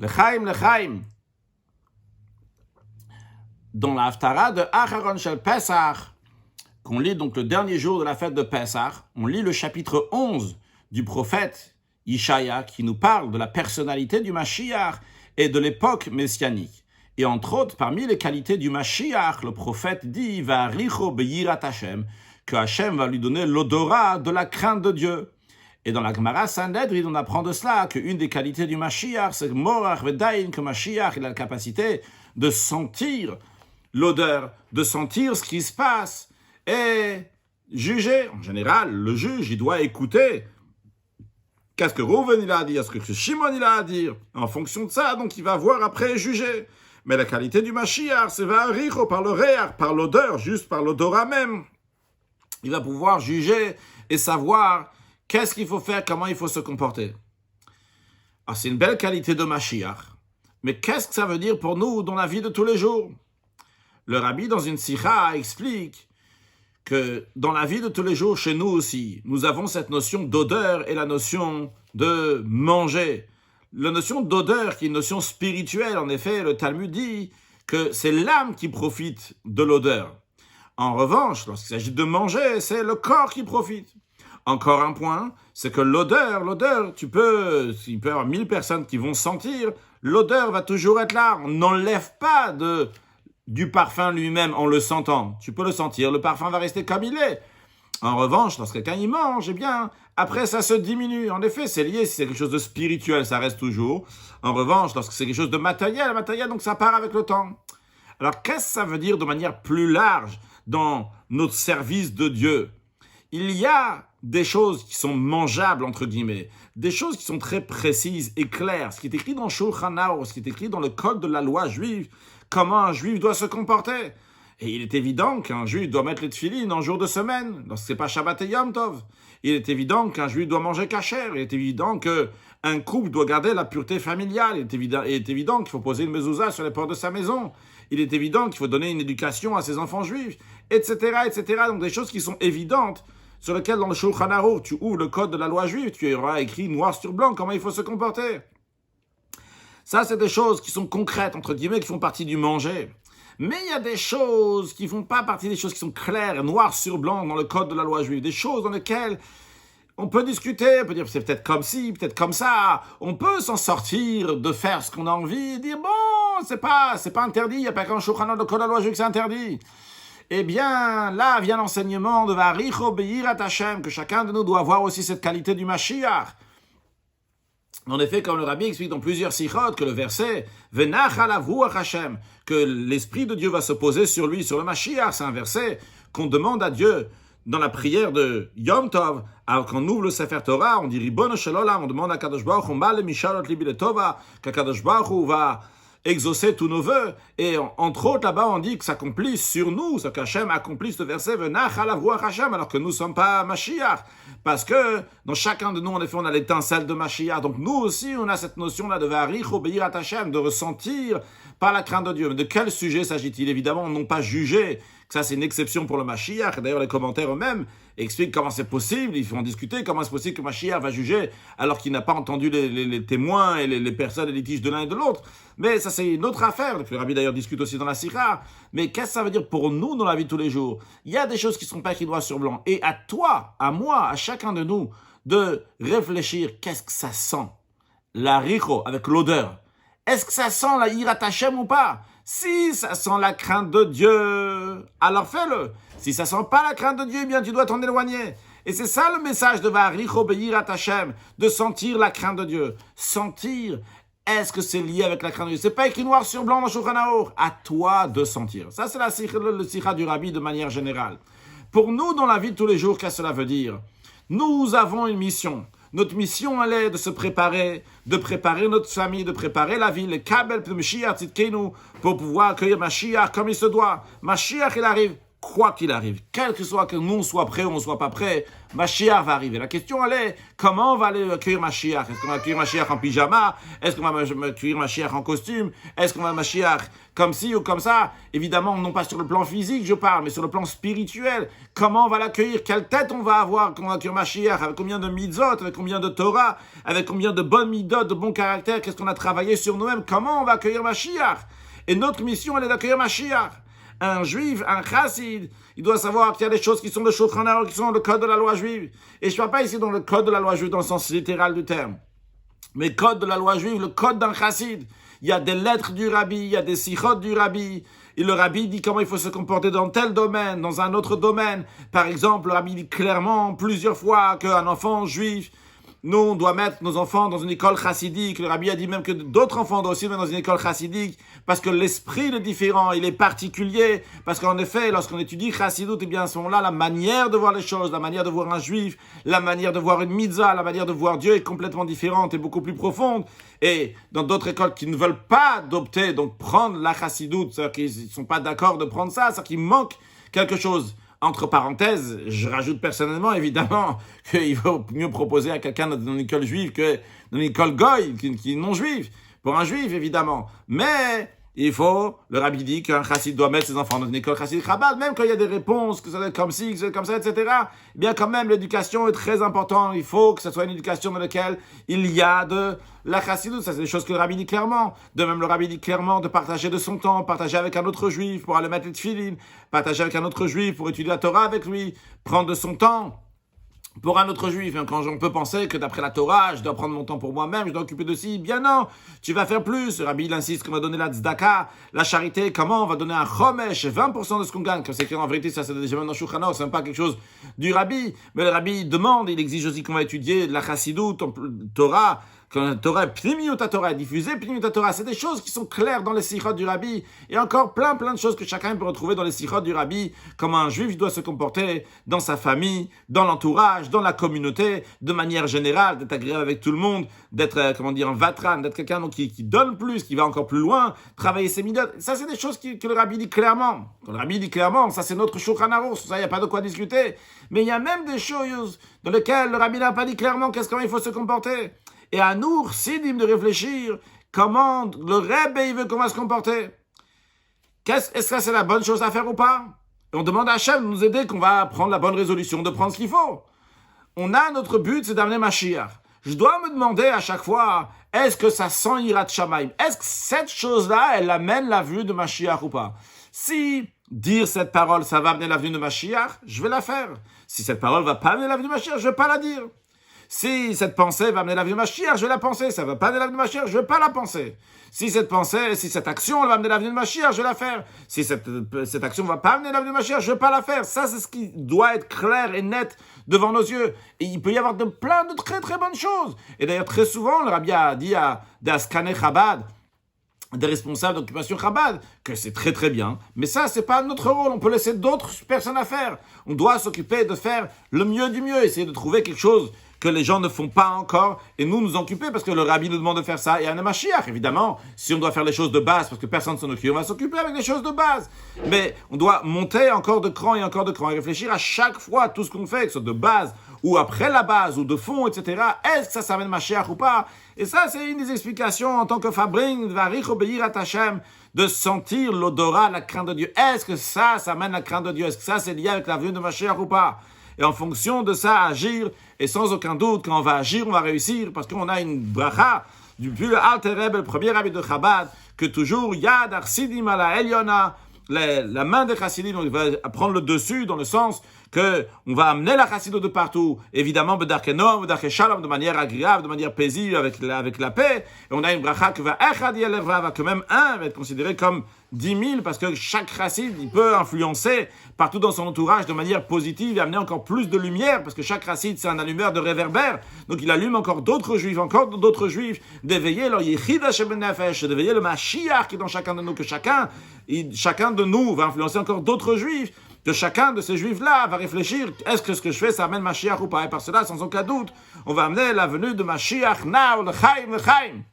L'chaim. Dans la Haftara de Acharon Shel Pesach, qu'on lit donc le dernier jour de la fête de Pesach, on lit le chapitre 11 du prophète Ishaïa qui nous parle de la personnalité du Mashiach et de l'époque messianique. Et entre autres, parmi les qualités du Mashiach, le prophète dit « Va'aricho beyirat Hashem » que Hashem va lui donner l'odorat de la crainte de Dieu. Et dans la Gemara Sanhedrin, on apprend de cela qu'une des qualités du Mashiach, c'est Morach Vedayin, que Mashiach il a la capacité de sentir l'odeur, de sentir ce qui se passe et juger. En général, le juge, il doit écouter qu'est-ce que Reuven il a à dire, ce que Shimon il a à dire. En fonction de ça, donc il va voir après et juger. Mais la qualité du Mashiach, c'est Va'aricho par le réach, par l'odeur, juste par l'odorat même. Il va pouvoir juger et savoir qu'est-ce qu'il faut faire, comment il faut se comporter. Alors, c'est une belle qualité de Mashiach. Mais qu'est-ce que ça veut dire pour nous dans la vie de tous les jours? Le rabbi, dans une sikha, explique que dans la vie de tous les jours, chez nous aussi, nous avons cette notion d'odeur et la notion de manger. La notion d'odeur, qui est une notion spirituelle, en effet, le Talmud dit que c'est l'âme qui profite de l'odeur. En revanche, lorsqu'il s'agit de manger, c'est le corps qui profite. Encore un point, c'est que l'odeur, il peut y avoir 1000 personnes qui vont sentir, l'odeur va toujours être là. On n'enlève pas du parfum lui-même en le sentant. Tu peux le sentir, le parfum va rester comme il est. En revanche, lorsque quelqu'un y mange, eh bien, après ça se diminue. En effet, c'est lié, si c'est quelque chose de spirituel, ça reste toujours. En revanche, lorsque c'est quelque chose de matériel, donc ça part avec le temps. Alors, qu'est-ce que ça veut dire de manière plus large dans notre service de Dieu? Il y a des choses qui sont mangeables, entre guillemets, des choses qui sont très précises et claires. Ce qui est écrit dans Shulchan Aruch, ce qui est écrit dans le code de la loi juive, comment un juif doit se comporter. Et il est évident qu'un juif doit mettre les tefilines en jour de semaine, lorsque ce n'est pas Shabbat et Yom Tov. Il est évident qu'un juif doit manger kasher. Il est évident qu'un couple doit garder la pureté familiale. Il est évident qu'il faut poser une mezouza sur les portes de sa maison. Il est évident qu'il faut donner une éducation à ses enfants juifs, etc., etc. Donc des choses qui sont évidentes, sur lesquelles dans le Shulchan Aruch, tu ouvres le code de la loi juive, tu auras écrit noir sur blanc comment il faut se comporter. Ça, c'est des choses qui sont concrètes, entre guillemets, qui font partie du manger. Mais il y a des choses qui ne font pas partie des choses qui sont claires, noir sur blanc dans le code de la loi juive. Des choses dans lesquelles on peut discuter, on peut dire c'est peut-être comme ci, peut-être comme ça. On peut s'en sortir de faire ce qu'on a envie et dire bon, c'est pas interdit, il n'y a pas qu'un Shulchan Aruch de code de la loi juive que c'est interdit. Eh bien, là vient l'enseignement de Va'aricho beyirat Hashem, que chacun de nous doit avoir aussi cette qualité du Mashiach. En effet, comme le rabbi explique dans plusieurs sikhot, que le verset « Venach alav ruach Hashem », que l'Esprit de Dieu va se poser sur lui, sur le Mashiach, c'est un verset qu'on demande à Dieu dans la prière de Yom Tov. Alors qu'on ouvre le Sefer Torah, on dit « Ribono shel olam », on demande à Kadosh Baruch Hu « Male mishalot libi letova », qu'Akadosh Baruch Hu va exaucer tous nos vœux. Et entre autres, là-bas, on dit que s'accomplisse sur nous, ce qu'Hachem accomplisse ce verset, Venach alav ruach Hashem, alors que nous ne sommes pas Mashiach. Parce que dans chacun de nous, en effet, on a l'étincelle de Mashiach. Donc nous aussi, on a cette notion-là de Va'aricho beyirat Hashem, de ressentir par la crainte de Dieu. Mais de quel sujet s'agit-il? Évidemment, non pas juger, que ça c'est une exception pour le Mashiach. D'ailleurs, les commentaires eux-mêmes expliquent comment c'est possible. Ils font discuter comment c'est possible que Mashiach va juger alors qu'il n'a pas entendu les témoins et les personnes, les litiges de l'un et de l'autre. Mais ça, c'est une autre affaire. Le rabbi d'ailleurs discute aussi dans la sikha. Mais qu'est-ce que ça veut dire pour nous dans la vie de tous les jours? Il y a des choses qui ne sont pas écrites noir sur blanc. Et à toi, à moi, à chacun de nous, de réfléchir, qu'est-ce que ça sent? La richo, avec l'odeur. Est-ce que ça sent la yirat Hashem ou pas? Si ça sent la crainte de Dieu, alors fais-le. Si ça sent pas la crainte de Dieu, eh bien tu dois t'en éloigner. Et c'est ça le message de Va'aricho beyirat Hashem, de sentir la crainte de Dieu. Sentir, est-ce que c'est lié avec la crainte de Dieu? C'est pas écrit noir sur blanc dans Shulchan Aruch. À toi de sentir. Ça, c'est le sikha du rabbi de manière générale. Pour nous, dans la vie de tous les jours, qu'est-ce que cela veut dire? Nous avons une mission. Notre mission, elle est de se préparer, de préparer notre famille, de préparer la vie, le kabel, Mashiach, tzidkenu, pour pouvoir accueillir Mashiach comme il se doit. Mashiach, il arrive quoi qu'il arrive, quel que soit que nous on soit prêt ou on soit pas prêt, Mashiach va arriver. La question elle est, comment on va aller accueillir Mashiach? Est-ce qu'on va accueillir Mashiach en pyjama? Est-ce qu'on va accueillir Mashiach en costume? Est-ce qu'on va Mashiach comme ci ou comme ça? Évidemment, non pas sur le plan physique, je parle, mais sur le plan spirituel. Comment on va l'accueillir? Quelle tête on va avoir quand on va accueillir Mashiach? Avec combien de mitzvot? Avec combien de Torah? Avec combien de bonnes midot, de bons caractères? Qu'est-ce qu'on a travaillé sur nous-mêmes? Comment on va accueillir Mashiach? Et notre mission, elle est d'accueillir Mashiach. Un juif, un chassid, il doit savoir qu'il y a des choses qui sont le Shulchan Aruch, qui sont dans le code de la loi juive. Et je ne parle pas ici dans le code de la loi juive dans le sens littéral du terme. Mais code de la loi juive, le code d'un chassid. Il y a des lettres du rabbi, il y a des sichot du rabbi. Et le rabbi dit comment il faut se comporter dans tel domaine, dans un autre domaine. Par exemple, le rabbi dit clairement plusieurs fois qu'un enfant juif, nous, on doit mettre nos enfants dans une école chassidique. Le rabbi a dit même que d'autres enfants doivent aussi mettre dans une école chassidique parce que l'esprit est différent, il est particulier. Parce qu'en effet, lorsqu'on étudie chassidut, eh bien, à ce moment-là, la manière de voir les choses, la manière de voir un juif, la manière de voir une mitzvah, la manière de voir Dieu est complètement différente et beaucoup plus profonde. Et dans d'autres écoles qui ne veulent pas adopter, donc prendre la chassidut, c'est-à-dire qu'ils ne sont pas d'accord de prendre ça, c'est-à-dire qu'il manque quelque chose. Entre parenthèses, je rajoute personnellement, évidemment, qu'il vaut mieux proposer à quelqu'un dans une école juive que dans une école goy, qui est non juive. Pour un juif, évidemment. Mais il faut, le rabbi dit qu'un chassid doit mettre ses enfants dans une école chassidique Chabad, même quand il y a des réponses, que ça doit être comme ci, que ça doit être comme ça, etc. Eh bien, quand même, l'éducation est très importante. Il faut que ce soit une éducation dans laquelle il y a de la chassidut. Ça, c'est des choses que le rabbi dit clairement. De même, le rabbi dit clairement de partager de son temps, partager avec un autre juif pour aller mettre les tefillin, partager avec un autre juif pour étudier la Torah avec lui, prendre de son temps. Pour un autre juif, quand on peut penser que d'après la Torah, je dois prendre mon temps pour moi-même, je dois occuper de ci, bien non, tu vas faire plus. Le rabbi, il insiste qu'on va donner la tzedaka, la charité, comment on va donner un chomesh, 20% de ce qu'on gagne. Comme c'est écrit en vérité, ça c'est déjà même dans Shulchan Aruch, c'est même pas quelque chose du rabbi. Mais le rabbi demande, il exige aussi qu'on va étudier la chassidut, Torah, quand la Torah, Pnimiut Torah, diffusée Pnimiut Torah, c'est des choses qui sont claires dans les sichot du rabbi. Et encore plein de choses que chacun peut retrouver dans les sichot du rabbi, comment un juif doit se comporter dans sa famille, dans l'entourage, dans la communauté, de manière générale, d'être agréable avec tout le monde, d'être, un vatran, d'être quelqu'un qui donne plus, qui va encore plus loin, travailler ses midot. Ça, c'est des choses que le rabbi dit clairement. Quand le rabbi dit clairement, ça c'est notre Shulchan Aruch, ça, il n'y a pas de quoi discuter. Mais il y a même des choses dans lesquelles le rabbi n'a pas dit clairement comment il faut se comporter. Et à nous, Sidim, de réfléchir comment le Rebbe il veut qu'on va se comporter. Est-ce que c'est la bonne chose à faire ou pas? Et on demande à Hachem de nous aider qu'on va prendre la bonne résolution, de prendre ce qu'il faut. On a notre but, c'est d'amener Mashiach. Je dois me demander à chaque fois, est-ce que ça sent Yirat Shamayim? Est-ce que cette chose-là, elle amène la venue de Mashiach ou pas? Si dire cette parole, ça va amener la venue de Mashiach, je vais la faire. Si cette parole va pas amener la venue de Mashiach, je vais pas la dire. Si cette pensée va amener la venue de Mashiach, je vais la penser. Ça va pas amener la venue de Mashiach, je vais pas la penser. Si cette action va amener la venue de Mashiach, je vais la faire. Si cette action va pas amener la venue de Mashiach, je vais pas la faire. Ça, c'est ce qui doit être clair et net devant nos yeux. Et il peut y avoir plein de très très bonnes choses. Et d'ailleurs, très souvent, le rabbi a dit à des Askané Chabad, des responsables d'occupation Chabad, que c'est très très bien. Mais ça, c'est pas notre rôle. On peut laisser d'autres personnes à faire. On doit s'occuper de faire le mieux du mieux. Essayer de trouver quelque chose que les gens ne font pas encore, et nous occuper, parce que le rabbi nous demande de faire ça, et un Mashiach, évidemment, si on doit faire les choses de base, parce que personne ne s'en occupe, on va s'occuper avec les choses de base. Mais on doit monter encore de cran, et réfléchir à chaque fois tout ce qu'on fait, que ce soit de base, ou après la base, ou de fond, etc. Est-ce que ça amène Mashiach ou pas? Et ça, c'est une des explications en tant que Fabring, Varich obéir à Hachem, de sentir l'odorat, la crainte de Dieu. Est-ce que ça amène la crainte de Dieu? Est-ce que ça, c'est lié avec la venue de Mashiach ou pas? Et en fonction de ça, agir, et sans aucun doute, quand on va agir, on va réussir, parce qu'on a une bracha, depuis le Alter Rebbe, le premier rabbi de Chabad, que toujours, Yad Arsidim ala Eliona, la main des chassidim, on va prendre le dessus, dans le sens que on va amener la chassidut de partout, évidemment, bedarkenov, bedarkeshalom, de manière agréable, de manière paisible, avec la paix. Et on a une bracha que va echad yelevra, que même un va être considéré comme 10 000, parce que chaque chassid, il peut influencer partout dans son entourage de manière positive et amener encore plus de lumière, parce que chaque chassid, c'est un allumeur de réverbère. Donc il allume encore d'autres juifs, d'éveiller leur yichid Hashem benefesh, d'éveiller le Mashiach qui est dans chacun de nous, que chacun de nous va influencer encore d'autres juifs, que chacun de ces juifs-là va réfléchir, est-ce que ce que je fais, ça amène Mashiach ou pas? Et par cela, sans aucun doute, on va amener la venue de Mashiach, now, le Chaim.